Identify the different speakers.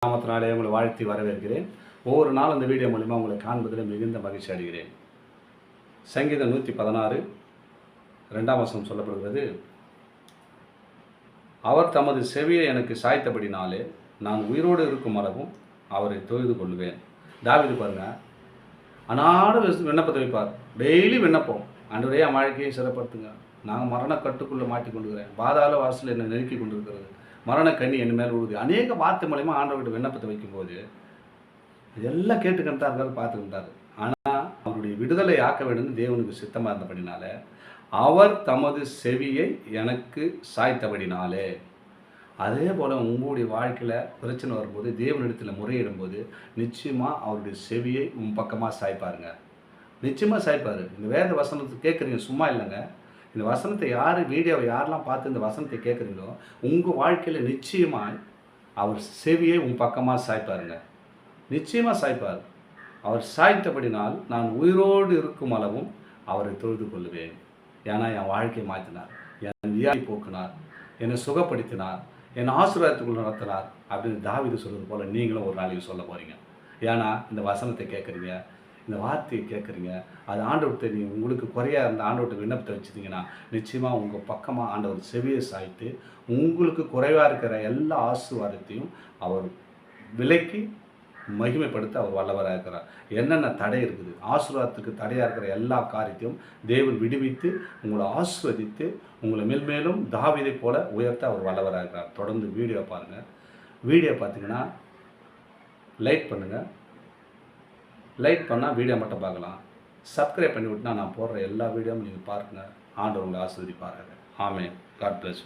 Speaker 1: நாமத்தினாலே உங்களை வாழ்த்தி வரவேற்கிறேன். ஒவ்வொரு நாள் இந்த வீடியோ மூலிமா உங்களை காண்பதில் மிகுந்த மகிழ்ச்சி அடைகிறேன். சங்கீதம் 116 2ஆம் வசனம் சொல்லப்படுகிறது, அவர் தமது செவியை எனக்கு சாய்த்தபடினாலே நான் உயிரோடு இருக்கும் அளவும் அவரை தொழுது கொள்வேன். தாவீது பாருங்க, அனாட விண்ணப்பத்தை வைப்பார். டெய்லி விண்ணப்பம், ஆண்டவரே என் வாழ்க்கையை சிறப்படுத்துங்க, நாங்கள் மரண கட்டுக்குள்ளே மாட்டி கொண்டுக்கிறேன், பாதாள வாசல் என்னை நெருக்கி கொண்டிருக்கிறது, மரண கண்ணி என் மேல் விழுது. அநேக வார்த்தை மூலயமா ஆண்டவர்கிட்ட விண்ணப்பத்தை வைக்கும்போது இதெல்லாம் கேட்டுக்கிட்டு இருக்காரு, பார்த்துக்கிட்டாரு. ஆனால் அவருடைய விடுதலை ஆக்க வேண்டும் தேவனுக்கு சித்தமாக இருந்தபடினால அவர் தமது செவியை எனக்கு சாய்த்தபடினாலே. அதே போல் உங்களுடைய வாழ்க்கையில் பிரச்சனை வரும்போது தேவனிடத்தில் முறையிடும்போது நிச்சயமாக அவருடைய செவியை உன் பக்கமாக சாய்ப்பாருங்க. நிச்சயமாக சாய்ப்பார். இந்த வேத வசனத்தை கேட்குறீங்க, சும்மா இல்லைங்க. இந்த வசனத்தை வீடியோவை யாரெல்லாம் பார்த்து இந்த வசனத்தை கேட்குறீங்களோ உங்கள் வாழ்க்கையில் நிச்சயமாக அவர் செவியை உன் பக்கமாக சாய்ப்பாருங்க. நிச்சயமாக சாய்ப்பார். அவர் சாய்த்தபடினால் நான் உயிரோடு இருக்கும் அளவும் அவரை தொழுது கொள்ளுவேன். ஏன்னா என் வாழ்க்கையை மாற்றினார், என் வியாதி போக்கினார், என்னை சுகப்படுத்தினார், என்னை ஆசீர்வாதத்துக்குள்ள நடத்தினார் அப்படின்னு தாவீது சொல்வது போல் நீங்களும் ஒரு நாளைக்கு சொல்ல போகிறீங்க. ஏன்னா இந்த வசனத்தை கேட்குறீங்க, இந்த வார்த்தையை கேட்குறீங்க, அது ஆண்டவர்கிட்ட நீங்கள் உங்களுக்கு குறையாக இருந்த ஆண்டவர்கிட்ட விண்ணப்பத்தை வச்சுட்டிங்கன்னா நிச்சயமாக உங்கள் பக்கமாக ஆண்டவர் செவியை சாய்த்து உங்களுக்கு குறைவாக இருக்கிற எல்லா ஆசீர்வாதத்தையும் அவர் விலைக்கு மகிமைப்படுத்த அவர் வல்லவராக இருக்கிறார். என்னென்ன தடை இருக்குது, ஆசீர்வாதத்துக்கு தடையாக இருக்கிற எல்லா காரியத்தையும் தேவன் விடுவித்து உங்களை ஆசீர்வதித்து உங்களை மேல்மேலும் தாவீதை போல உயர்த்த அவர் வல்லவராக இருக்கிறார். தொடர்ந்து வீடியோ பாருங்கள். வீடியோ பார்த்தீங்கன்னா லைக் பண்ணுங்கள். லைக் பண்ணால் வீடியோ மட்டும் பார்க்கலாம். சப்ஸ்கிரைப் பண்ணி விட்டுனா நான் போடுற எல்லா வீடியோவும் நீங்கள் பாருங்கள். ஆண்டவர் உங்களை ஆசீர்வதிப்பார்கள். ஆமென். God plus.